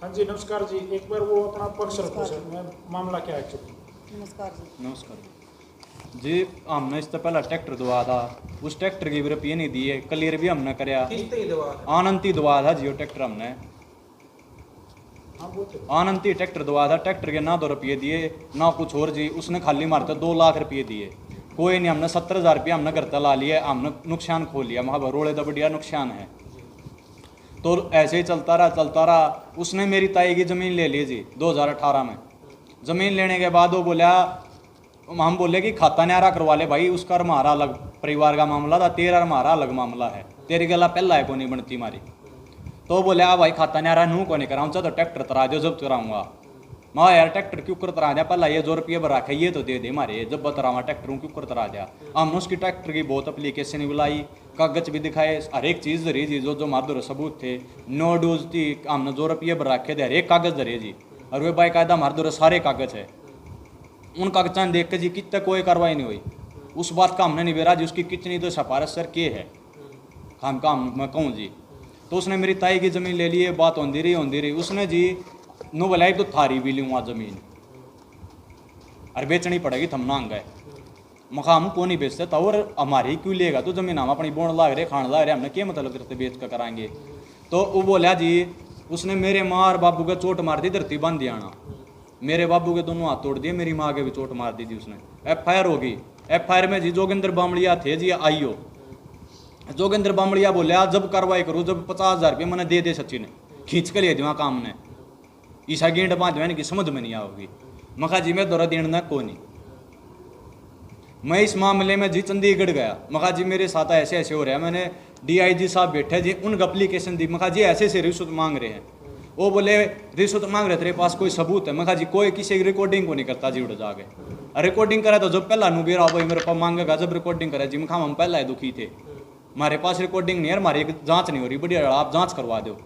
हाँ जी नमस्कार जी, एक बार वो अपना पक्ष रखो सर, मैं मामला क्या है एक्चुअली। नमस्कार जी। नमस्कार जी। हमने इससे पहला ट्रैक्टर दुआ था, उस ट्रैक्टर की भी रुपये नहीं दिए, क्लियर भी हमने कराया। आनंती दुआ था जियो ट्रैक्टर हमने, हाँ बोलते आनंती ट्रैक्टर दुआ था। ट्रैक्टर के ना 2 रुपये दिए ना कुछ और जी, उसने खाली मारते 2 लाख रुपये दिए। कोई नहीं, हमने 70,000 रुपये हमने घर तला लिए, हमने नुकसान खो लिया। महा रोड़े तो बढ़िया नुकसान है। तो ऐसे ही चलता रहा। उसने मेरी ताई की ज़मीन ले ली जी 2018 में। ज़मीन लेने के बाद वो बोला, हम बोले कि खाता न्यारा करवा ले भाई, उसका और हमारा अलग परिवार का मामला था, तेरा और हमारा अलग मामला है, तेरी गला पहला है को नहीं बनती हमारी। तो बोले भाई खाता न्यारा नू को नहीं कराऊँ, तो ट्रैक्टर तरा दो जब कराऊंगा। मैं यार ट्रैक्टर क्यों कर तरा दिया, पहला ये 2 रुपये भरा है ये तो दे दे हमारे, जब बतरावा ट्रैक्टर क्यों कर तरा दिया। हमने उसकी ट्रैक्टर की बहुत अप्लीकेशन बुलाई, कागज भी दिखाए, हर एक चीज़ धरी जी, जो हमारे सबूत थे। नो डोज थी, हमने 2 रुपये भर रखे थे, हर एक कागज धरे जी, और वे बाकायदा हमारे सारे कागज है। उन कागजां देख के जी कितने कोई कार्रवाई नहीं हुई। उस बात का हमने नहीं बेरा जी, उसकी कितनी तो सिफारिश सर के है हम काम मैं कहूँ जी। तो उसने मेरी ताई की ज़मीन ले ली है, बात होती रही। उसने जी नो बोला तो थारी भी लूँगा ज़मीन, अरे बेचनी पड़ेगी, थम नांग गए मखा हम को नहीं बेचते था, और हमारी क्यों लेगा तो ज़मीन, हम अपनी बोन लाग रहे खान लाग रहे, हमने क्या मतलब करते बेच कर कराएंगे। तो वो बोला जी, उसने मेरे माँ और बाबू का चोट मार दी, धरती बांध दिया ना, मेरे बाबू के दोनों हाथ तोड़ दिए, मेरी माँ के भी चोट मार दी थी उसने। FIR होगी। FIR में जी जोगिंदर बामड़िया थे जी, आईओ जोगिंदर बामड़िया बोले जब कार्रवाई करूँ, जब 50,000 रुपये मैंने दे सचिन ने खींच के ले दिया काम ने, ईसा गेंट बांध मैंने की समझ में नहीं आओगी। मखा जी मैं दौरा देना को नहीं। मैं इस मामले में जी चंडीगढ़ गया, मखा जी मेरे साथ ऐसे ऐसे हो रहा है, मैंने DIG साहब बैठे जी, उनका एप्लीकेशन दी, मखा जी ऐसे ऐसे रिश्वत मांग रहे हैं। वो बोले रिश्वत मांग रहे तेरे पास कोई सबूत है? मखा जी कोई किसी की रिकॉर्डिंग को नहीं करता जी, उड़ जाके रिकॉर्डिंग करे तो जब पहला नुबेरा भाई मेरे पास मांगेगा, जब रिकॉर्डिंग करे जी मखा हम पहला दुखी थे, हमारे पास रिकॉर्डिंग नहीं है, हमारी जांच नहीं हो रही, बढ़िया आप जांच करवा दो।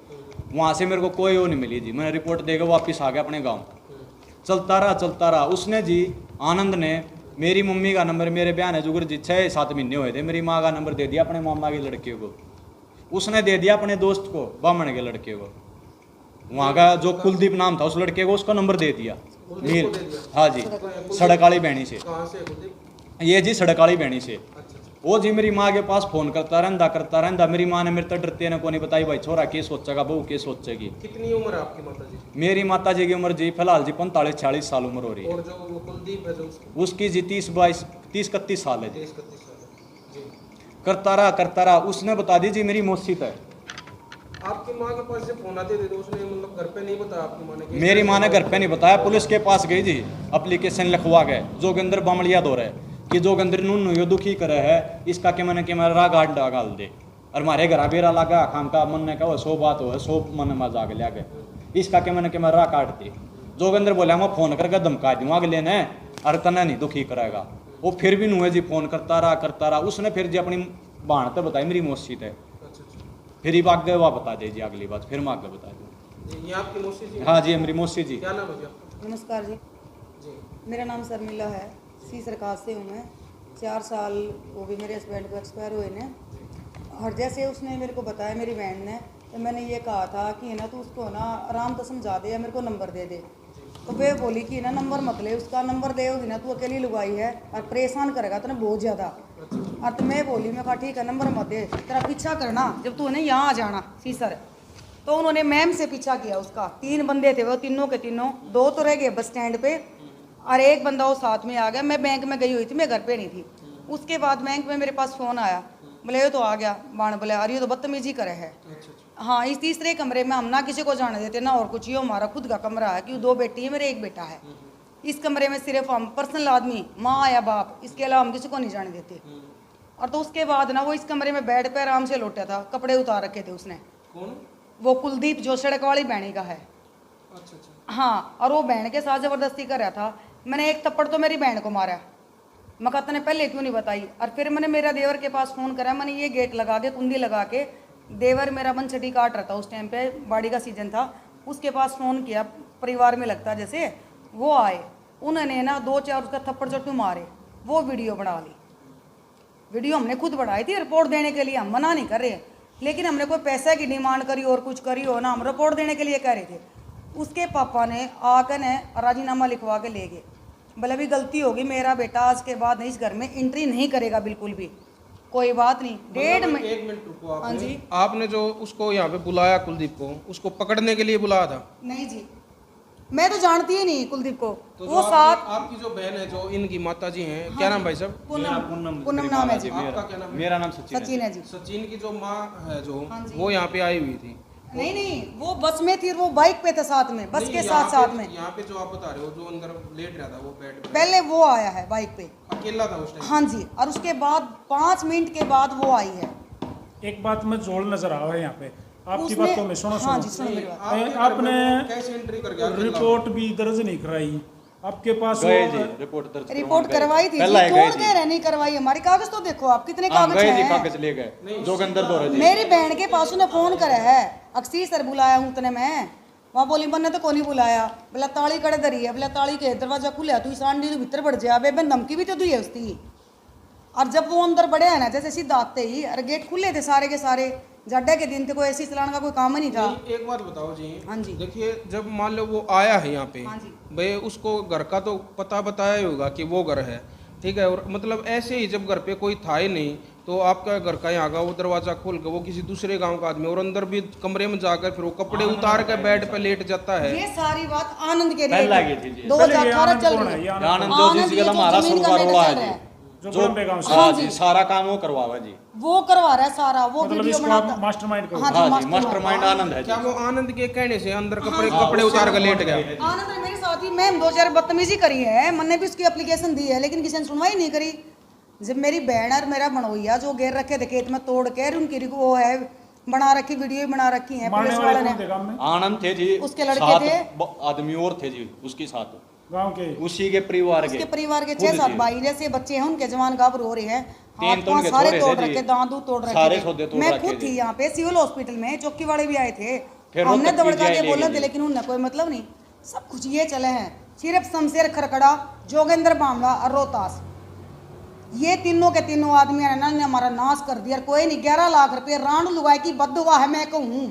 वहाँ से मेरे को कोई वो नहीं मिली जी, मैंने रिपोर्ट देकर वापस आ गया अपने गाँव। चलता रहा। उसने जी आनंद ने मेरी मम्मी का नंबर, मेरे बहन है जुगर जी 6-7 महीने हुए थे, मेरी माँ का नंबर दे दिया अपने मामा के लड़के को, उसने दे दिया अपने दोस्त को बामण के लड़के को, वहाँ का जो कुलदीप नाम था उस लड़के को, उसका नंबर दे दिया नील। हाँ जी, सड़क वाली बहनी से, ये जी सड़क वाली बहनी से। वो जी मेरी माँ के पास फोन करता रहता। मेरी माँ ने मेरे तो डरते ने को नहीं बताई भाई छोरा के सोचेगा, बहू के सोचेगी। कितनी उम्र है आपकी माता जी? मेरी माता जी की उम्र जी फिलहाल जी 45-46 साल उम्र हो रही है। और जो वो कुलदीप है जो उसकी जी 30-31 साल है जी। 30-31 साल जी। करता रहा। उसने बता दी जी मेरी मौसी है। आपकी माँ के पास से फोन आते थे तो उसने मतलब घर पे नहीं बताया आपकी माँ ने? मेरी माँ ने घर पे नहीं बताया, पुलिस के पास गई जी, एप्लीकेशन लिखवा गए, जोगिंदर बामड़िया दो रहे कि जोगिंदर नून यो दुखी करे है, इसका के मैंने के मेरा गाड़ डाल दे, और हमारे घर बेरा लगा खाम का मन ने कहा 100 बात हो 100 मन में जाग लिया गए, इसका के मैंने के मेरा काट दे। जोगिंदर बोला मैं फोन करके धमका दूँ अगले ने, अरे तना नहीं दुखी करेगा। वो फिर भी नुए जी फोन करता रहा। उसने फिर जी अपनी बाण तो बताई मेरी मौसी थे, फिर ही आगे वह बता दे जी अगली बात, फिर मैं आगे बता दूँ। ये आपकी मौसी जी? हाँ जी मेरी मौसी जी। क्या नाम है जी आपका? नमस्कार जी। जी मेरा नाम शर्मिला है, सी सरकार से हूँ मैं। 4 साल वो भी मेरे हस्बैंड को एक्सपायर हुए ने। और जैसे उसने मेरे को बताया मेरी बहन ने, तो मैंने ये कहा था कि ना तू उसको ना आराम तो समझा दे या मेरे को नंबर दे दे। तो वे बोली कि ना नंबर मत ले उसका, नंबर दे होगी ना तू अकेली लुगाई है और परेशान करेगा तो बहुत ज़्यादा। और तो मैं बोली, मैं कहा ठीक है नंबर मत दे, तेरा पीछा करना जब तू है यहाँ आ जाना सीसर। तो उन्होंने मैम से पीछा किया उसका, 3 बंदे थे वो, तीनों के तीनों, 2 तो रह गए बस स्टैंड पे और 1 बंदा वो साथ में आ गया। मैं बैंक में गई हुई थी, मैं घर पे नहीं थी। उसके बाद बैंक में मेरे पास फ़ोन आया, बोले ये तो आ गया बाण, बोले अरे ये तो बदतमीजी करे है। हाँ, इस तीसरे कमरे में हम ना किसी को जाने देते ना और कुछ, ये हमारा खुद का कमरा है, क्यों 2 बेटी है मेरे 1 बेटा है। इस कमरे में सिर्फ हम पर्सनल आदमी, माँ या बाप, इसके अलावा हम किसी को नहीं जाने देते। और तो उसके बाद ना वो इस कमरे में बेड पे आराम से लोटा था, कपड़े उतार रखे थे उसने। कौन? वो कुलदीप जो सड़क वाली बहनी का है। अच्छा। हाँ, और वो बहन के साथ ज़बरदस्ती कर रहा था। मैंने 1 थप्पड़ तो मेरी बहन को मारा, मैं कहता ने पहले क्यों नहीं बताई। और फिर मैंने मेरा देवर के पास फ़ोन करा, मैंने ये गेट लगा के कुंडी लगा के, देवर मेरा बनछटी काट रहा था उस टाइम पे, बाड़ी का सीजन था, उसके पास फ़ोन किया, परिवार में लगता जैसे, वो आए, उन्होंने ना 2-4 उसका थप्पड़ चट्टू मारे। वो वीडियो बना ली, वीडियो हमने खुद बढ़ाई थी रिपोर्ट देने के लिए, हम मना नहीं कर रहे, लेकिन हमने कोई पैसे की डिमांड करी और कुछ करी हो ना, हम रिपोर्ट देने के लिए कह रहे थे। उसके पापा ने आकर ने राजीनामा लिखवा के ले गए। बोले अभी गलती होगी, मेरा बेटा आज के बाद इस घर में एंट्री नहीं करेगा बिल्कुल भी। कोई बात नहीं, डेढ़ में। एक मिनट रुको हाँ जी। आपने जो उसको यहाँ पे बुलाया कुलदीप को, उसको पकड़ने के लिए बुलाया था? नहीं जी, मैं तो जानती ही नहीं कुलदीप को। तो वो जो साथ आपकी जो बहन है, जो इनकी माता जी हैं, क्या नाम भाई साहब? पूनम नाम है जी। आपका क्या नाम है? मेरा नाम सचिन है जी। सचिन की जो माँ है जो, हाँ जी। वो यहाँ पे आई हुई थी? नहीं, वो बस में थी, वो बाइक पे था साथ में, बस नहीं, के यहाँ साथ पे- में। यहाँ पे जो आप बता रहे हो, जो अंदर लेट रहा था वो बेड पे, पहले वो आया है बाइक पे, अकेला था उस टाइम? हाँ जी, और उसके बाद 5 मिनट के बाद वो आई है। एक बात में जोड़ नजर आ रहा है यहाँ पे आपकी उसने- बातों में। सुनो हाँ जी, सुनो, सुनो मेरी बात। आपने कैसे एंट्री कर गया अकेला? रिपोर्ट भी दर्ज नहीं कराई आपके पास? गए वो- जी, रिपोर्ट दर्ज रिपोर्ट करवाने गए। करवाई थी जी, पहला है कौन गए कह जी। रहे नहीं करवाई? हमारे कागज तो देखो आप, कितने हम कागज गए जी, हैं। कागज ले गए, जोगिंदर दौरा जी। मेरी बहन के पास उसने फोन करे है, अक्सी सर बुलाया हूँ उतने में। वहाँ बोली बन्ने तो कोई नहीं बुलाया, बोला ताली कड़े धरी है, बोला ताली के दरवाजा खुला तू सांडी तो भीतर बढ़ जा, बेबे धमकी भी तो दी है उसकी। और जब वो अंदर बढ़े है ना, जैसे सीधा आते ही, अरे गेट खुले थे सारे के सारे, जाड्डे के दिन थे, कोई ऐसी चलाने का कोई काम ही नहीं था। नहीं, एक बात बताओ जी। हाँ जी। देखिए, जब मान लो वो आया है यहाँ पे, हाँ जी। भाई उसको घर का तो पता बताया ही होगा कि वो घर है, ठीक है? और मतलब ऐसे ही जब घर पे कोई था ही नहीं, तो आपका घर का यहाँ का वो दरवाजा खोल के वो किसी दूसरे गांव का आदमी, और अंदर भी कमरे में जाकर फिर वो कपड़े उतार के बेड पे लेट जाता है। ये सारी बात आनंद के पहला लिए की थी जी। 2018 चल कौन रही है? है। ये आनंद जो जिस ये गला जो हमारा जमीन का शुरुआत मेटर हुआ चल रहा है है। जो जो गुलाम बेगम से। हाँ जी, सारा काम वो करवावा जी। वो करवा रहा है सारा, वो मतलब वीडियो इसका बनाता। मास्टरमाइंड कौन? हाँ हाँ जी, जी, मास्टरमाइंड आनंद है जी। क्या वो आनंद के कहने से अंदर कपड़े उतार के लेट गया? आनंद ने मेरे साथ ही मैम 2000 बदतमीजी करी है, मैंने भी उसकी एप्लीकेशन दी है, लेकिन किसी ने सुनवाई नहीं करी। जब मेरी बहन और मेरा बनोइया जो घेर रखे थे खेत में तोड़ के, उनकी वो है बना रखी, वीडियो भी बना रखी है मारने पुलिस वाले वाले कौन थे ने। गाँव में? आनंद थे जी, उसके लड़के सात थे। आदमी और थे जी उसके साथ, गाँव के? उसी के परिवार उसके के परिवार के खुद 6-7 जी। भाई जैसे बच्चे हैं, उनके जवान गाभरू हो रहे हैं, हाथ तीन तो पांव उनके सारे छोरे तोड़ थे जी। रखे, दांत तोड़ रखे सारे थे। सौदे तोड़ मैं रखे खुद जी। थी यहाँ पे सिविल हॉस्पिटल में, चौकी वाले भी आए थे, फिर हमने रोहतक दबड़का PGI के ले बोला गए थे, जी। लेकिन उनने कोई मतलब नहीं। सब कुछ ये चले हैं, सिर्फ शमशेर खरकड़ा, जोगेंद्र बामला और रोहतास, ये तीनों के तीनों आदमी ने हमारा नाश कर दिया। कोई नहीं, 11 लाख रुपए रांड लुगाई की बददुआ है। मैं कहूँ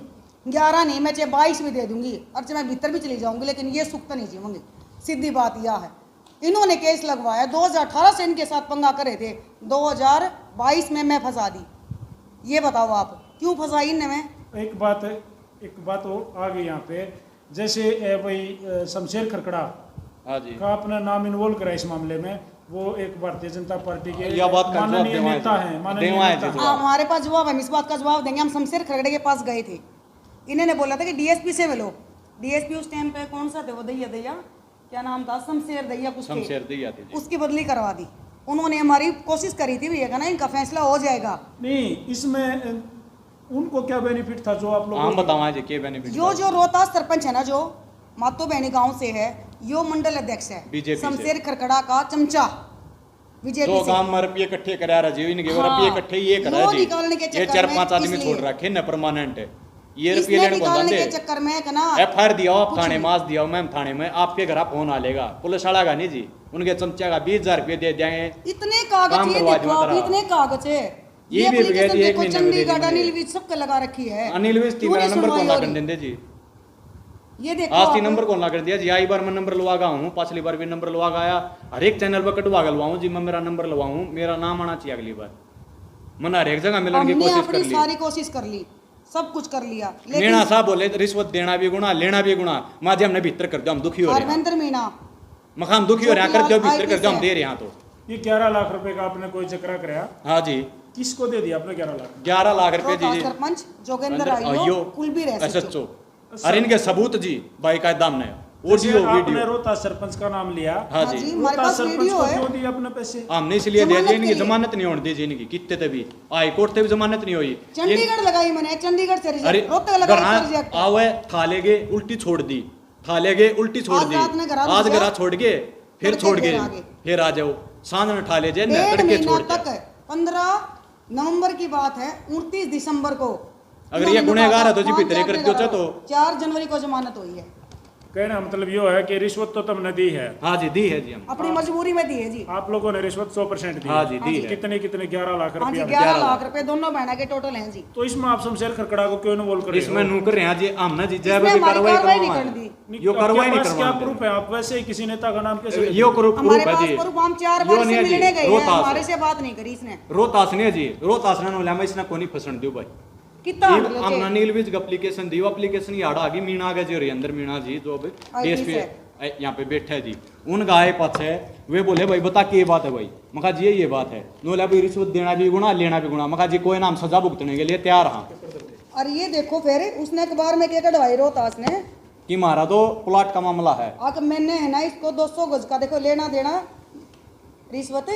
11 नहीं, मैं चाहे 22 भी दे दूंगी, और चाहे मैं भीतर भी चली जाऊंगी, लेकिन ये सुख तो नहीं जीवूंगी। सीधी बात यह है। इन्होंने केस लगवाया, 2018 से इनके साथ पंगा करे थे, 2022 में मैं फंसा दी। ये बताओ आप क्यों फंसाई इनने? मैं एक बात वो आ गई यहाँ पे, जैसे भाई शमशेर खरकड़ा हाँ जी। का अपना नाम इन्वॉल्व करा इस मामले में, वो एक भारतीय जनता पार्टी के यह बात का जवाब माननीय देवाएं नेता जी। हैं, माननीय देवाएं नेता जी। हैं। हमारे पास जवाब है, हम इस बात का जवाब देंगे। हम शमशेर खरगड़े के पास गए थे, इन्होंने बोला था कि डीएसपी से मिलो। डीएसपी उस टाइम पे कौन सा थे वो, दैया क्या नाम था, शमशेर दैया कुछ थे, शमशेर दी जाती जी। उसकी बदली करवा दी। उन्होंने हमारी कोशिश करी थी भैया ना इनका फैसला हो जाएगा। नहीं, इसमें उनको क्या बेनिफिट था जो आप लोग? हम बतावाएं जी, के बेनिफिट जो रोहतास सरपंच है ना, जो मातो बहनी गांव से है, यो मंडल अध्यक्ष है बीजेपी से। शमशेर खरकड़ा का चमचा, बीजेपी दो से। काम में रुपये इकट्ठे करा रहा जी, इनके हाँ, रुपये इकट्ठे ये करा वो जी, निकालने के ये चक्कर 4-5 में आदमी इसलिए। छोड़ रखे न परमानेंट है, ये रुपये इसने लेने को निकालने जाते के चक्कर में कहना FIR दिया आप कुछ थाने नहीं। मास दिया मैम थाने में, आपके घर फोन आ लेगा, पुलिस वाला का नहीं जी, उनके चमचा का 20,000 रुपये दे देंगे। इतने कागज, काम ये करवा देखो दिया आप, तेरा। इतने कागज है। ये भी application बगैर एक देखो, महीने में दे चंडीगढ़ देंगे। अनिल विज सबके लगा रखी है। अनिल विज क्यों नहीं नंबर सुनवाई कौन हो ला रही? कर देंगे जी, ये देखो आज आप, नंबर कौन ला कर दिया जी, आई बार मैं नंबर लगा गया हूँ, पिछली बार भी नंबर लगा गया, हर एक चैनल पर कटवा गलवाऊँ जी, मैं मेरा नंबर लगवाऊँ, मेरा नाम आना चाहिए अगली बार। मैंने हर एक जगह मिलने की हमने कोशिश कर अपनी ली। सारी कोशिश कर ली, सब कुछ कर लिया, मीणा साहब बोले रिश्वत देना भी गुना, लेना भी गुना, माँ हमने भीतर कर दो, हम दुखी हो रहे हैं, हरविंदर मीणा मकान दुखी हो रहे हैं, कर दो भीतर कर दो, हम IPS दे रहे हैं तो। ये 11 लाख रुपए का आपने कोई चक्रा कराया, हाँ जी, किसको दे दिया आपने 11 लाख? 11 लाख रुपए रोहतास जी सरपंच जोगेंद्र आइयो कुलबीर SHO, और इनके सबूत जी बाकायदा ने जैसे ऑडियो आपने वीडियो। रोहतास सरपंच का नाम लिया, हाँ हाँ जी, जी, हमारे रोहतास पास सरपंच वीडियो को है। क्यों दिए अपने पैसे? हमने इसलिए दे जमानत दिया, के इनकी लिए। जमानत नहीं होने दी जी, इनकी कितने तभी हाई कोर्ट से भी जमानत नहीं हुई। चंडीगढ़ लगाई मैंने, चंडीगढ़ से अरे रिजेक्ट, रोहतक लगाई तो रिजेक्ट। आवे थाले गए उल्टी छोड़ दी, थाले गए उल्टी छोड़ आज दी, रात में घरा आज घुसा, घरा छोड़ के फिर तड़के छोड़ फिर गए, आ गए। फिर आ जाओ सांझ में ठाले जे 1.5 तड़के महीना छोड़ तक, के। 15 नवंबर की बात है, 29 दिसंबर को अगर ये गुनहगार है तो जी पाँच भीतरे कर हजार दो के तो। 4 जनवरी को जमानत हुई है। कहना मतलब यो है कि रिश्वत तो तुमने दी है, हाँ जी दी है जी हम। अपनी मजबूरी में दी है जी। आप लोगों ने रिश्वत 100% दी हाँ है। जी दी है। कितने कितने 11 लाख हाँ जी, रुपया। 11 लाख रुपए दोनों बहना के टोटल हैं जी। तो इसमें आप शमशेर खरकड़ा को क्यों इन्वॉल्व कर रहे इसमें हो? नू कर रहे हैं जी हम ना जी जय इसमें भी हमारी कार्रवाई कार्रवाई नहीं करवाएं। कर दी। यो कार्रवाई नहीं आपके पास क्या करवाएं। प्रूफ है? आप वैसे ही किसी नेता का नाम कैसे लेते यो हो? प्रूफ हमारे है पास जी। प्रूफ, हम 4 यो बार नहीं से है जी, मिलने गए हैं, रोहतास हमारे से बात नहीं करी इसने। रोहतास ने जी, रोहतास ने बोला मैं इसने को नहीं फसन दियो भाई। कितना ये हट हम लेके? नील बीज एप्लीकेशन दी, एप्लीकेशन याड आ गई मीणा के जी हरिंदर मीणा जी जो अभी डीएसपी यहाँ पे बैठे हैं जी। उन गाय पाछे वे बोले भाई बता क्या बात है भाई। मखा जी ये बात है। बोला भाई रिश्वत देना भी गुना लेना भी गुना। मखा जी कोई नाम सजा भुगतने के लिए तैयार हाँ। और ये देखो फिर उसने अखबार में क्या कढ़वाई रोहतास ने कि मारा तो प्लॉट का मामला है। आके मैंने है ना इसको 200 गज का देखो लेना देना रिश्वत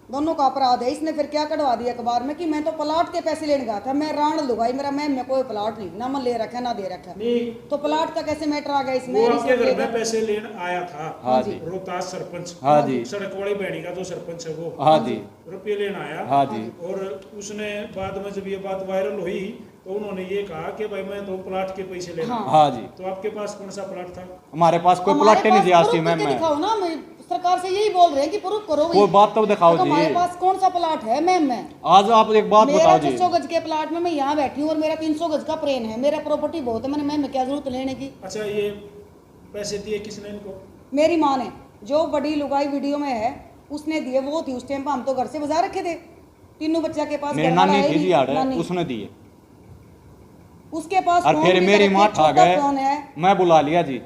दोनों का अपराध है। इसने फिर क्या कढ़वा दिया अखबार में कि मैं तो प्लाट के पैसे लेने गया था, मैं राण लुगाई मेरा मैं कोई प्लाट नहीं ना मैं ले रखा ना दे रखा। नहीं, तो प्लाट का कैसे मैटर आ गया इसमें? वो आपके रिश्वत घर लेकर। में पैसे लेने आया था। हाँ जी। रोहतास सरपंच। हाँ जी। सड़क वाली बहनी का जो सरपंच है वो हाँ जी। रुपये लेने आया। हाँ जी। और उसने बाद में जब ये बात वायरल हुई तो उन्होंने ये कहा कि भाई मैं तो प्लाट के पैसे लेना। हाँ जी। तो आपके पास कौन सा प्लाट था? हमारे पास कोई हमारे प्लॉट नहीं पास जी आज proof थी मैम करके मैं। दिखाओ ना, मैं सरकार से यही बोल रहे हैं कि प्रूफ करो भाई। कोई बात तो दिखाओ देखो, हमारे जी। पास कौन सा प्लाट है मैम? मैं आज आप एक बात मेरा बताओ जी। 600 गज के प्लाट में मैं यहाँ बैठी हूँ और मेरा 300 गज का प्लेन है, मेरा प्रॉपर्टी बहुत है, मैंने मैम क्या जरूरत लेने की? अच्छा, ये पैसे दिए किसने इनको? मेरी माँ ने, जो बड़ी लुगाई वीडियो में है उसने दिए। वो थी उस टाइम पर हम तो घर से बजा रखे थे, तीनों बच्चा के पास मेरी घर वाला नानी है थी ही, जी यार नानी। उसने दिए। उसके पास और फोन फिर भी मेरी रखे, माँ ठा छोटा गए, फोन है। मैं बुला लिया जी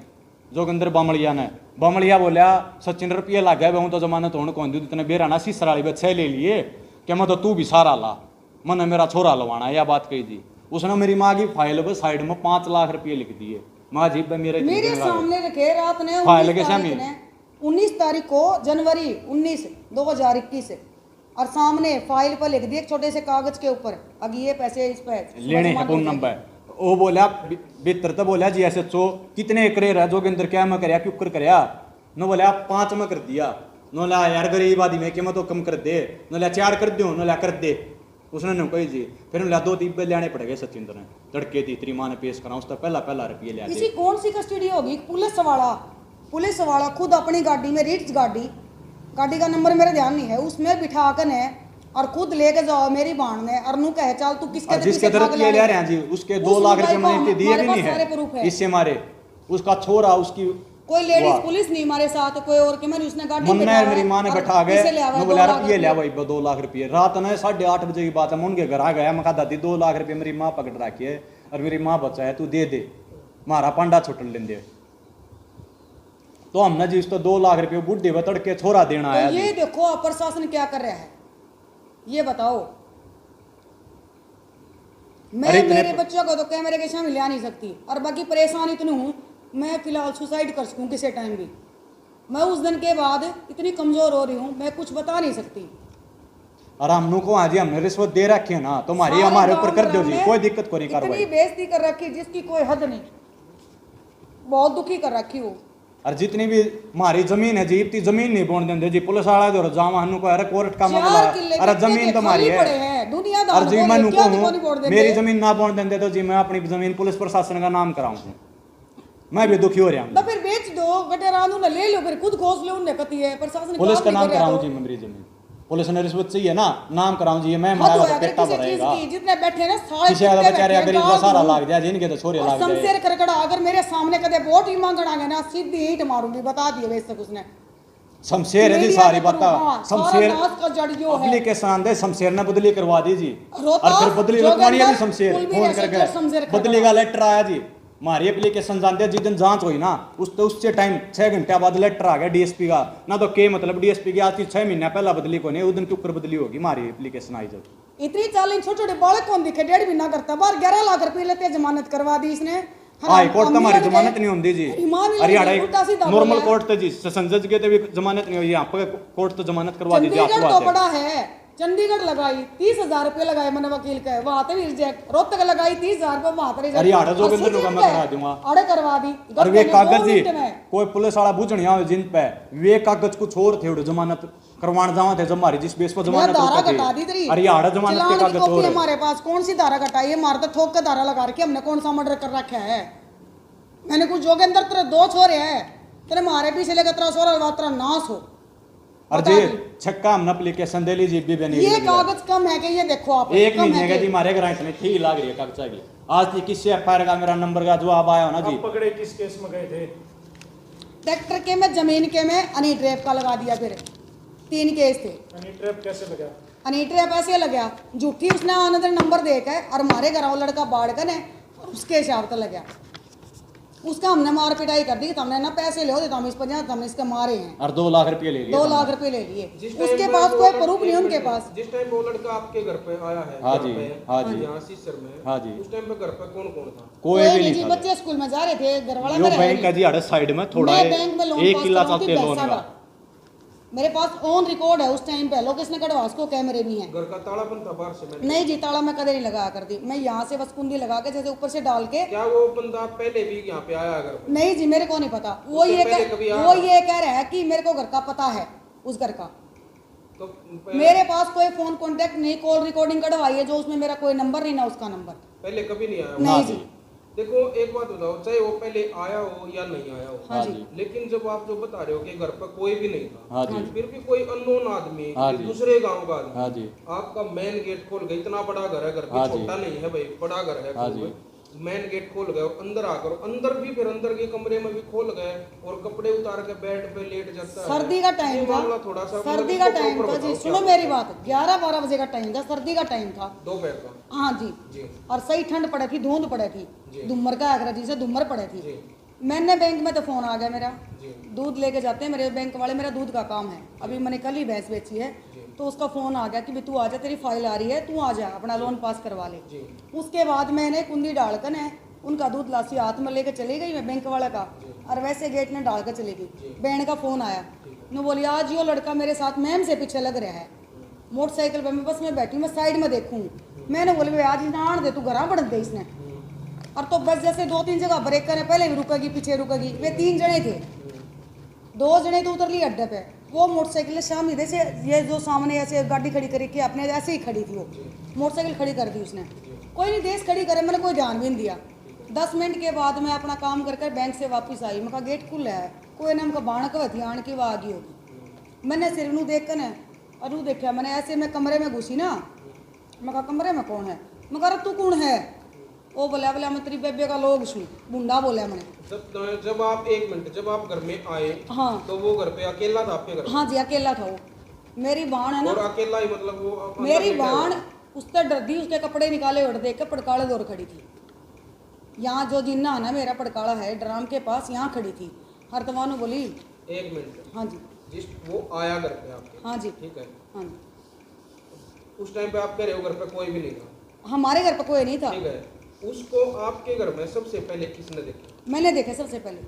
जोगिंदर बामड़िया ने। बामड़िया बोलिया 700 रुपये लग गया मैं तो जमानत होने कौन दी इतने बेरा ना सीसर वाली बच्चे ले लिए कि मैं तो तू भी सारा ला मैंने मेरा छोरा लवाना या बात कही जी। उसने मेरी माँ की फाइल पर साइड में 5 लाख रुपये लिख दिए। माँ जी मेरे मेरे सामने रखे रात ने फाइल 19 के तारीख सामने। ने 19 तारीख को जनवरी 19 2021 और सामने फाइल पर लिख दिए एक छोटे से कागज के ऊपर अब ये पैसे इस पे लेने हैं फोन नंबर। वो बोला बेहतर तो बोला जी ऐसे चो कितने करेर है जोगिंदर क्या मैं करया क्यों करया न बोला 5 में कर दिया न ला यार गरीब आदमी में कि मैं तो कम कर दे न ला 4 कर दो न ला कर दे उसने न कही जी। फिर ला 2 डिब्बे लेने पड़ गए सचिंद्र ने तड़के दी तेरी माँ ने पेश करा उसका पहला रुपये लिया इसी कौन सी कस्टडी होगी? पुलिस वाला खुद अपनी गाड़ी में रिट्स गाड़ी का नंबर मेरे ध्यान नहीं है उसमें बिठा कर है और खुद लेके जाओ मेरी बाण ने और नू कहे चल तू किसके जिसके तरफ ले रहे हैं जी उसके 2 लाख रुपए मैंने दिए भी नहीं है इससे मारे उसका छोरा उसकी कोई लेडीज पुलिस नहीं हमारे साथ कोई और के मैंने उसने गाड़ी मुन्ना मेरी माँ ने बैठा गए मैं बोला रुपये लिया भाई 2 लाख रुपये। रात ने 8:30 बजे की बात है मैं उनके घर आ गया मैं कहा दादी 2 लाख रुपये मेरी माँ पकड़ रखी है और मेरी माँ बच्चा है तू दे दे मारा पांडा छुट लेंदे। तो हमने जी उसको 2 लाख रुपये बुढ़े व तड़के छोरा देना आया ये देखो अब प्रशासन क्या कर रहा है ये बताओ। मैं मेरे बच्चों को तो कैमरे के सामने ला नहीं सकती और बाकी परेशान इतनी हूँ मैं फिलहाल सुसाइड कर सकूँ किसी टाइम भी। मैं उस दिन के बाद इतनी कमजोर हो रही हूँ मैं कुछ बता नहीं सकती। और हमनों को आज हमने रिश्वत दे रखी है ना तुम्हारी हमारे ऊपर कर दो जी कोई दिक्कत कोई कार्रवाई। इतनी बेइज्जती कर रखी जिसकी कोई हद नहीं, बहुत दुखी कर रखी हो। और जितनी भी हमारी जमीन है जी इतनी जमीन नहीं बोन देंगे जी पुलिस वाला जो जामा हनु को अरे कोर्ट का मामला है अरे जमीन तुम्हारी है और जी मैं को मेरी जमीन ना बोन देंगे तो जी मैं अपनी जमीन पुलिस प्रशासन का नाम कराऊंगा मैं भी दुखी हो रहा हूँ। तो फिर बेच दो गटेरानू ने ले लो फिर खुद खोस लो उन्हें कती है प्रशासन पुलिस का नाम कराऊं जी मैं मेरी जमीन पुलिस ने रिश्वत चाहिए ना नाम कराऊं जी मैं मारा पेटा भरेगा जितने बैठे ना सारे किसी का बेचारे गरीब का सारा लाग जाए जिनके तो छोरे लाग जाए। शमशेर खरकड़ा अगर मेरे सामने कदे वोट ही मांगना है ना सीधी ईंट मारूंगी बता दिए वैसे उसने। शमशेर है जी सारी बता शमशेर शमशेर एप्लीकेशन दे शमशेर ने बदली करवा दी जी और फिर बदली रखवानी है जी शमशेर फोन करके बदली का लेटर आया जी हमारी एप्लीकेशन जानते जिस दिन जांच हुई ना उससे टाइम 6 घंटे बाद लेटर आ गया डीएसपी का ना तो के मतलब डीएसपी की आज 6 महीने पहला बदली को नहीं उस दिन के ऊपर बदली होगी हमारी एप्लीकेशन आई जब इतनी चाल छोटे छोटे बालक कौन दिखे 1.5 महीना करता बाहर 11 लाख रुपए लेते जमानत करवा दी इसने। हाई कोर्ट तो हमारी जमानत नहीं होती जी हरियाणा नॉर्मल कोर्ट तो जी संजज के भी जमानत नहीं हुई यहाँ पे कोर्ट तो जमानत करवा दी चंडीगढ़ तो बड़ा है चंडीगढ़ लगाई 30,000 रुपये लगाए मैंने वकील का वहां पे रिजेक्ट रोहतक लगाई 30,000 रुपये वहां पर हरियाणा जो बिंदु का मैं करा दूंगा अड़े करवा दी और वे कागज जी कोई पुलिस वाला बुझनिया जिन पे वे कागज कुछ और थे जमानत करवाने जावा थे जब हमारी जिस बेस पर जमानत धारा घटा दी तेरी हरियाणा जमानत के कागज और हमारे पास कौन सी धारा घटाई है मारता ठोक के धारा लगा रखी हमने कौन सा मर्डर कर रखा है मैंने कुछ जोगेंद्र तेरे 2 छोरे हैं, तेरे मारे पीछे लेकर तेरा सोरा वात्रा नाश हो। और जी छक्का हमने एप्लीकेशन दे लीजिए भी बनी ये कागज कम है कि ये देखो आप, एक कम है महीने का कि- जी मारे घर इतने ठीक लग रही है कागजा की। आज तक किसी एफआईआर का मेरा नंबर का जवाब आया हो ना जी। आप पकड़े किस केस में गए थे? ट्रैक्टर के में जमीन के में अनी ट्रैप का लगा दिया, फिर 3 केस थे। हनी ट्रैप कैसे लगा? हनी ट्रैप ऐसे लगा, झूठी उसने आनंद नंबर देकर और हमारे घर वो लड़का बाढ़ कर ने और उसके हिसाब से लगा। उसका हमने मार पिटाई कर दी कि हमने ना पैसे लो तो हम इस पर हमने इसके मारे हैं और 2 लाख रुपये ले लिए 2 लाख रुपए ले लिए। जिस टाइम उसके पे पास वो कोई लड़का- प्रूफ नहीं उनके एक पास। मिनट, जिस टाइम वो लड़का आपके घर पे आया है, हाँ घर जी, पे, हाँ जी। यहाँ सीसर में, हाँ जी। उस टाइम पे घर पे कौन कौन था? कोई भी नहीं नहीं जी, था। बच्चे स्कूल में जा रहे थे, घर वाला यो मेरा है बैंक का नहीं। जी हमारे साइड में थोड़ा मैं है, बैंक में लोन 1 पास किला कराऊं चलते कि लोन पैसा का। का। मेरे पास ऑन रिकॉर्ड है, उस टाइम पे लोग इसने कटवा, उसको कैमरे भी हैं। घर का ताला बंद था बाहर से? मैंने नहीं जी, ताला मैं कदे नहीं लगाया करती, मैं यहाँ से बस कुंडी लगा के जैसे ऊपर से डाल के। क्या वो बंदा पहले भी यहाँ पे आया घर पे? नहीं जी, मेरे को नहीं पता। वो उससे ये पहले कभी आया वो था? ये कह रहा है कि मेरे को घर का पता है, उस घर का। तो मेरे पास कोई फोन कांटेक्ट नहीं, कॉल रिकॉर्डिंग कटवाई है जो उसमें मेरा कोई नंबर नहीं ना उसका नंबर। पहले कभी नहीं आया? नहीं जी। देखो एक बात बताओ, चाहे वो पहले आया हो या नहीं आया हो, हाँ जी। लेकिन जब आप जो बता रहे हो कि घर पर कोई भी नहीं था, हाँ जी। फिर भी कोई अननोन आदमी, हाँ जी। दूसरे गांव का आदमी, हाँ जी। आपका मेन गेट खोल गए, इतना बड़ा घर है, घर हाँ भी जी। छोटा नहीं है भाई, बड़ा घर है, हाँ जी। मेन गेट खोल गए और अंदर आकर, अंदर भी फिर अंदर के कमरे में भी खोल गए और कपड़े उतार के बेड पे लेट जाता है। सर्दी का टाइम ये था, मामला थोड़ा सा सर्दी मतलब का इसको टाइम proper था जी, बताओ, सुनो क्या मेरी बात। 11-12 बजे का टाइम था, सर्दी का टाइम था दोपहर का? हाँ जी। जी और सही ठंड पड़े थी, धुंध पड़े थी, जी। धुम्मर का अंग्रेजी से धुम्मर पड़े थी। जी मैंने बैंक में तो फोन आ गया मेरा, जी दूध लेके जाते हैं मेरे बैंक वाले, मेरा दूध का काम है। अभी मैंने कल ही भैंस बेची है, तो उसका फोन आ गया कि भी तू आ जा, तेरी फाइल आ रही है, तू आ जा, अपना लोन पास करवा ले। जी उसके बाद मैंने कुंडी डालकर ने उनका दूध लासी हाथ में लेके चली गई मैं बैंक वाले का, और वैसे गेट में डाल कर चली गई। बहन का फोन आया, मैं बोली आज यो लड़का मेरे साथ मैम से पीछे लग रहा है, मोटरसाइकिल पे मैं बस में बैठी, मैं साइड में देखूँ। मैंने बोली भाई आज ना आने दे, तू घर बढ़ दे इसने। और तो बस जैसे 2-3 जगह ब्रेक करे, पहले भी रुकेगी पीछे रुकेगी, वे 3 जने थे, 2 जने तो उतर लिए अड्डे पे। वो मोटरसाइकिल शाम ही जैसे ये जो सामने ऐसे गाड़ी खड़ी करी कि अपने ऐसे ही खड़ी थी, वो मोटरसाइकिल खड़ी कर दी उसने। कोई नहीं देश खड़ी करे, मैंने कोई ध्यान भी नहीं दिया। 10 मिनट के बाद मैं अपना काम कर बैंक से वापस आई, मैं कहा गेट खुला है, कोई ना बाण कवती आन की वो आ गई होगी। मैंने सिर नू देख कर अरू देखा, मैंने ऐसे मैं कमरे में घुसी ना, मैं कहा कमरे में कौन है, मैं कहा तू कौन है? वो बोला बोला मैं तेरी बेबे का लोग सुन, बुंडा बोला मैंने। जब आप एक मिनट, जब आप घर में आए हाँ तो वो घर पे अकेला था आपके घर? हाँ जी, अकेला था वो। मेरी बाण है और ना, अकेला ही मतलब वो अंदर मेरी लेटा बाण है? उससे डर दी, उसके कपड़े निकाले उड़ देख के पड़काले दौड़ खड़ी थी। यहाँ जो जिन्ना है ना मेरा पड़काला है ड्राम के पास, यहाँ खड़ी थी। हर तवानु बोली एक मिनट, हाँ जी जिस वो आया घर पे आपके, हाँ जी ठीक है, हाँ जी। उस टाइम पे आप कह रहे हो घर पे कोई भी नहीं था, हमारे घर पर कोई नहीं था, ठीक है, उसको आपके घर में सबसे पहले किसने देखा? मैंने देखे सबसे पहले।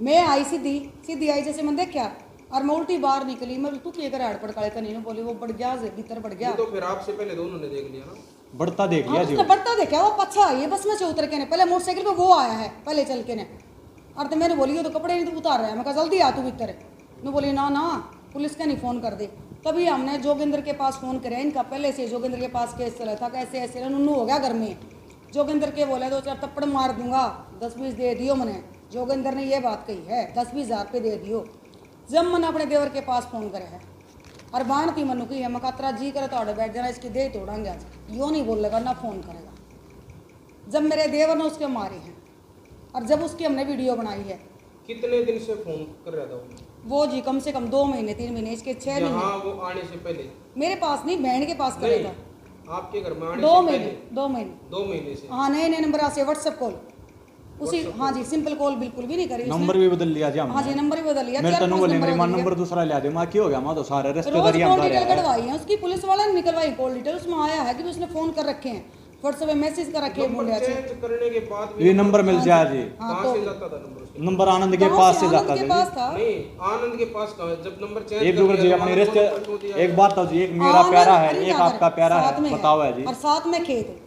मैं आई सीधी आई जैसे मैंने देखा, और मैं उल्टी बाहर निकली, मैं तू क्या कर पड़काले का नहीं बोली, वो बढ़ गया भीतर बढ़ गया। ये तो फिर आपसे पहले दोनों ने देख लिया ना? बढ़ता देख हाँ, लिया जी। उसने बढ़ता देखा, वो पछा ये बस में से उतर के ने, पहले मोटरसाइकिल पे वो आया है पहले चल के ने। और तो मैंने बोली ये तो कपड़े नहीं तो उतार रहा है, मैं कहा जल्दी आ तू भीतर। मैं बोली ना ना पुलिस का नहीं फ़ोन कर दे। तभी हमने जोगिंदर के पास फ़ोन करे, इनका पहले से जोगिंदर के पास केस चला था, कैसे ऐसे नुन्नू हो गया घर में। जोगिंदर के बोले 2-4 थप्पड़ मार दूंगा, 10-20 दे दियो मैंने। जोगिंदर ने ये बात कही है, 10-20 हज़ार रुपये दे दियो। जब मैंने अपने देवर के पास फ़ोन करे है और बाण थी मनु की है, मैं कतरा जी करे तो बैठ जाना, इसकी दे तोड़ांगे आज, यो नहीं बोलेगा ना फ़ोन करेगा। जब मेरे देवर ने उसके मारे हैं और जब उसकी हमने वीडियो बनाई है। कितने दिन से फोन कर रहा था वो जी कम से कम 2 महीने 3 महीने, इसके 6 यहाँ महीने। वो आने से पहले? मेरे पास नहीं, बहन के पास करे नहीं, था। आपके घर में आने 2 से महीने पहले? 2 महीने 2 महीने से? हाँ, नए नंबर से व्हाट्सएप कॉल उसी, हाँ जी, सिंपल कॉल बिल्कुल भी नहीं करी उसने। नंबर भी बदल लिया जी हाँ जी, हमने। नंबर भी बदल लिया। मेरे तो चार-पांच बोले मेरे बदल मान लिया। नंबर दूसरा लिया दे, माँ की हो गया, माँ तो सारे रोज रिश्तेदारी कॉल हम डिटेल रहे हैं। कटवाई है उसकी, पुलिस वाला ने निकलवाई कॉल डिटेल, उसमें आया है कि भी उसने फोन कर रखे हैं, व्हाट्सएप में मैसेज कर रखे हैं नंबर मुंडे से। चेंज करने के बाद भी ये नंबर मिल जाए जी। हाँ, कहाँ तो से जाता था नंबर उसके? नंबर आनंद के गाँव पास से आनंद जाता के था पास जी। था। नहीं, आनंद के पास कहाँ? जब नंबर चेंज एक कर दूसरे जी दिया, अपने तो रिश्ते, आनंद को दिया एक बात तो जी, एक मेरा आनंद प्यारा है, अली एक नगर आपका प्यारा साथ है, में बताओ है जी। और साथ में खेत है।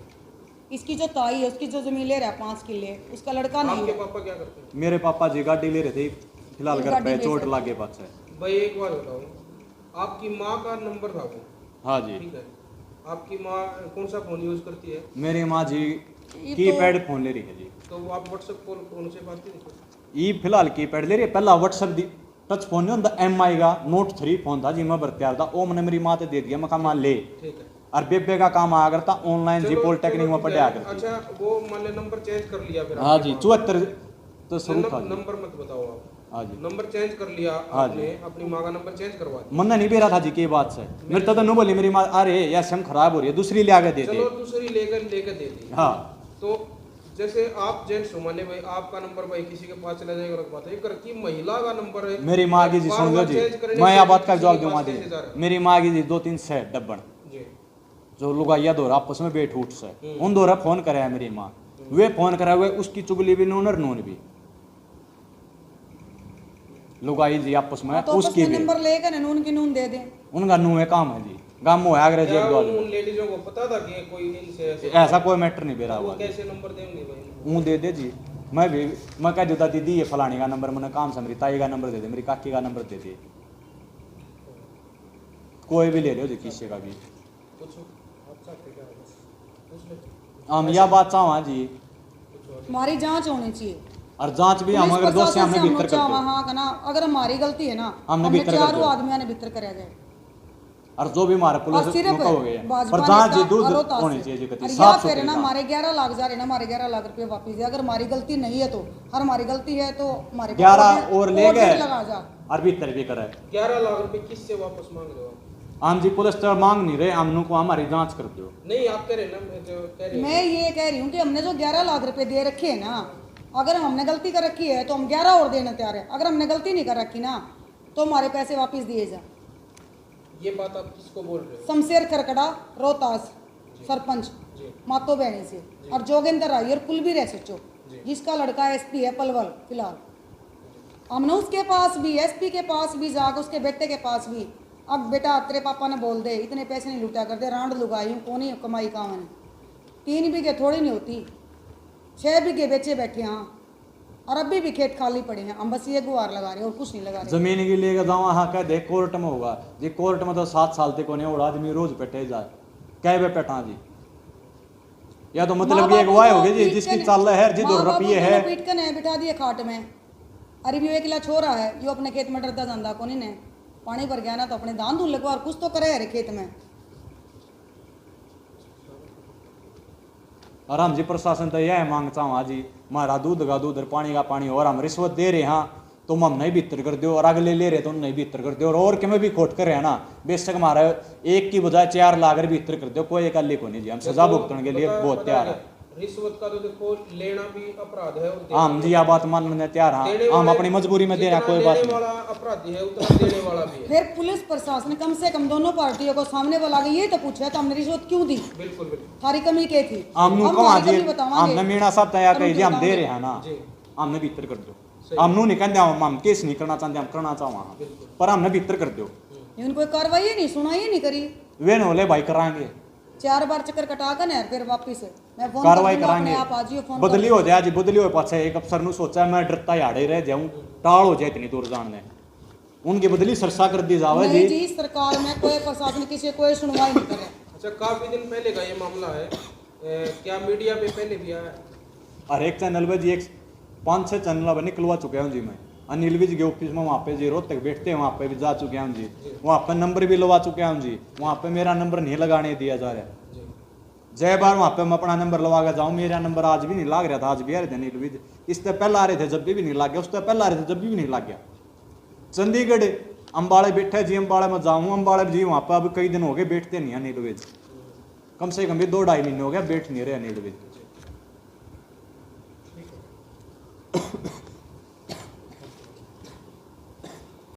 इसकी जो ताई है उसकी जो जमीन ले रहा है 5 किले, उसका लड़का नहीं आपके है। पापा क्या करते हैं? मेरे पापा जी गाड़ी ले रहे थे, फिलहाल घर गाड़ी पे ले चोट रहे लागे पास है। भाई एक बात बताओ, आपकी माँ का नंबर था वो, हाँ जी। ठीक है, आपकी माँ कौन सा फोन यूज करती है? मेरी माँ जी ये कीपैड फोन ले रही है जी। तो वो आप व्हाट्सएप कॉल कौन से बात नहीं? ये फिलहाल कीपैड ले रही है। पहला व्हाट्सएप टच फोन नहीं होता MI का Note 3 फोन था जी, मैं बरत्यार था, वो मैंने मेरी माँ से दे दिया, मैं कहा मान ले। ठीक है। और बेबे का काम आया करता ऑनलाइन जी, चलो, पॉलिटेक्निक चलो, में पढ़ा करती। अच्छा वो मान ले नंबर चेंज कर लिया फिर हाँ आपके जी, पास। 74 तो शुरू था जी। नंबर मत बताओ आप। हाँ जी, नंबर चेंज कर लिया हाँ आपने, अपनी माँ का नंबर चेंज करवा दिया। मन नहीं बेरा था जी के बात से, मेरे तो नहीं बोली मेरी माँ, अरे यार सिम खराब हो रही है, दूसरी ले आके दे दे। चलो दूसरी लेकर दे दी। हाँ, तो जैसे आप जेंट्स हो, माने भाई आपका नंबर भाई किसी के पास चला जाएगा, अलग बात है। ये घर की महिला का नंबर है, मेरी माँ की जी, बार सुन लो बार जी, चेंज करने मैं से यह बात का किसी जवाब के दूंगा पास जी। कैसे जा रहा है? मेरी माँ की जी 2-3 से डब्बन जी। जो लुगाइया दो आपस में बैठ उठ से, उन दो फोन कराया मेरी माँ, वे फोन कराए हुए, उसकी चुगली भी नून और नून भी लुगाई जी आपस में, तो उसकी भी नंबर लेकर नून की नून दे दें। उनका नू है काम है जी, गाम में आगरे जी क्या एक दो उन लेडीजों को पता था कि कोई इनसे ऐसा कोई मैटर नहीं बेरा वो हुआ, कैसे नंबर देंगे भाई? हूँ दे दे जी। मैं कह देता दीदी ये फलानी का नंबर, मैंने काम से मेरी ताई का नंबर दे दे, मेरी काकी का नंबर दे दे, कोई भी ले लो जी, किसी का भी। पूछो आप चाहते क्या हो, बस पूछ लो। हम यह बात चाहवा जी, हमारी जांच होनी चाहिए और जांच भी हम अगर दोस्त से हमने भीतर कर दो, हाँ का ना, अगर हमारी गलती है ना, हमने हमने भीतर कर चारों दो। आदमियों ने भीतर कराया जाए। और जो भी हमारे और पुलिस सिर्फ नुका हो गया, भाजपा पर जांच जी नेता दूध और ताश होनी से। चाहिए जी, कति और या साफ फिर सुथरी ना जांच। हमारे 11 लाख जा रहे ना, हमारे 11 लाख रुपए वापिस दे। अगर हमारी गलती नहीं है तो, और हमारी गलती है तो हमारे 11 और ले गए लगा जा। और भीतर भी करे। 11 लाख रुपए किससे वापस मांग रहे हो आप? हम जी पुलिस तो मांग नहीं रहे, हम को हमारी जांच कर दो। नहीं आप कह रहे ना, मैं जो कह रही हूँ मैं ये कह रही हूँ कि हमने जो 11 लाख रुपए दे रखे हैं ना, अगर हमने गलती कर रखी है तो हम 11 और देना तैयार है। अगर हमने गलती नहीं कर रखी ना तो हमारे पैसे वापस दिए जा। ये बात आप किसको बोल रहे हो? शमशेर खरकड़ा रोहतास सरपंच जी। मातो बहनी से, और जोगेंद्र राय और कुलबीर SHO, जी। जिसका लड़का SP है पलवल फिलहाल। हमने उसके पास भी, SP के पास भी जाकर, उसके बेटे के पास भी, अब बेटा तेरे पापा ने बोल दे इतने पैसे नहीं लुटा कर दे, रांड लुगाई हूँ कौन ही कमाई का मैंने, 3 बीघे थोड़ी नहीं होती, 6 बीघे बेचे बैठे हाँ, और अभी भी खेत खाली पड़े हैं। हम बस ये गुहार लगा रहे हैं और कुछ नहीं लगा रहे। जमीन के लिए जाओ, हाँ कह दे कोर्ट में होगा जी, कोर्ट में तो 7 साल तक होने और आदमी रोज पेटे जाए, कह बे पेटा जी, या तो मतलब ये गवाह हो गई जी, जिसकी चाल है जी 2 रुपये है, पीट कर नहीं बिठा दिए खाट में। अरे भी एक छोरा है यो अपने खेत में डरता जाता को नहीं ने, पानी भर गया ना तो अपने धान धुल लगवा और कुछ तो करे अरे खेत में। और हम जी प्रशासन तो यह मांग चाहवा जी, हमारा दूध का दूध और पानी का पानी, और हम रिश्वत दे रहे हैं तुम हम नहीं भीतर कर दो, और अगले ले रहे तुम नहीं भीतर कर दो, और में भी खोट कर रहे हैं ना, बेशक हमारा 1 की बजाय 4 लाख भीतर कर दो, कोई एक को नहीं जी, हम सजा भुगतने के लिए बहुत तैयार है। रिश्वत का तो देखो लेना भी अपराध है, और हम जी यह बात मानने तैयार हैं, हम अपनी मजबूरी में दे रहे हैं, कोई बात देने नहीं। वाला अपराधी है उतना देने वाला भी है। फिर पुलिस प्रशासन कम से कम दोनों पार्टियों को सामने बुला के ये तो पूछा तो हमने रिश्वत क्यों दी, बिल्कुल बिल्कुल। थारी कमी क्या थी, हमने हम कहा हमारी जी, कमी बतावांगे। हमने मीणा साहब तैयार कही जी, हम दे बतावांगे। रहे हैं ना, जी। हमने भीतर कर दो, हमने नहीं कहते हम केस नहीं करना चाहते, हम करना चाहवा, पर हमने भीतर कर दो। इन्होंने कोई कार्रवाई ही नहीं, सुनाई ही नहीं करी। वे नोले भाई कराएंगे, 4 बार चक्कर कटा कर ना फिर वापिस मैं फोन कार्रवाई कर दूंगा, अपने कराएंगे, आप आ जियो, फोन बदली हो जाए जी, बदली हो पाछे एक अफसर ने सोचा मैं डरता याड़े रह जाऊं, टाल हो जाए इतनी दूर जाने, उनकी बदली सरसा कर दी जावे नहीं जी। जी, सरकार में कोई प्रशासन किसी कोई सुनवाई नहीं करे। अच्छा काफी दिन पहले का ये मामला है, क्या मीडिया पे पहले भी आया? हर एक चैनल पे जी 5-6 चैनल पर निकलवा चुके हूँ जी मैं, अनिल विज के ऑफिस में वहाँ पे जी रोज तक बैठते हैं, वहाँ पे भी जा चुके हूँ जी, वहाँ पे नंबर भी लगा चुके हूँ जी, वहाँ पे मेरा नंबर नहीं लगाने दिया जा रहा है। जय बार वहाँ पे मैं अपना नंबर लगा के जाऊँ, मेरा नंबर आज भी नहीं लग रहा था, आज भी आ रहे थे अनिल विज, इससे पहले आ रहे थे जब भी नहीं लग गया, उससे पहले आ रहे थे जब भी नहीं लग गया। चंडीगढ़ अम्बाड़े बैठे जी, अम्बाड़े में जाऊँ, अम्बाड़े जी वहाँ पे अब कई दिन हो गए बैठते नहीं अनिल विज, कम से कम भी 2-2.5 महीने हो गया बैठ नहीं रहे अनिल विज।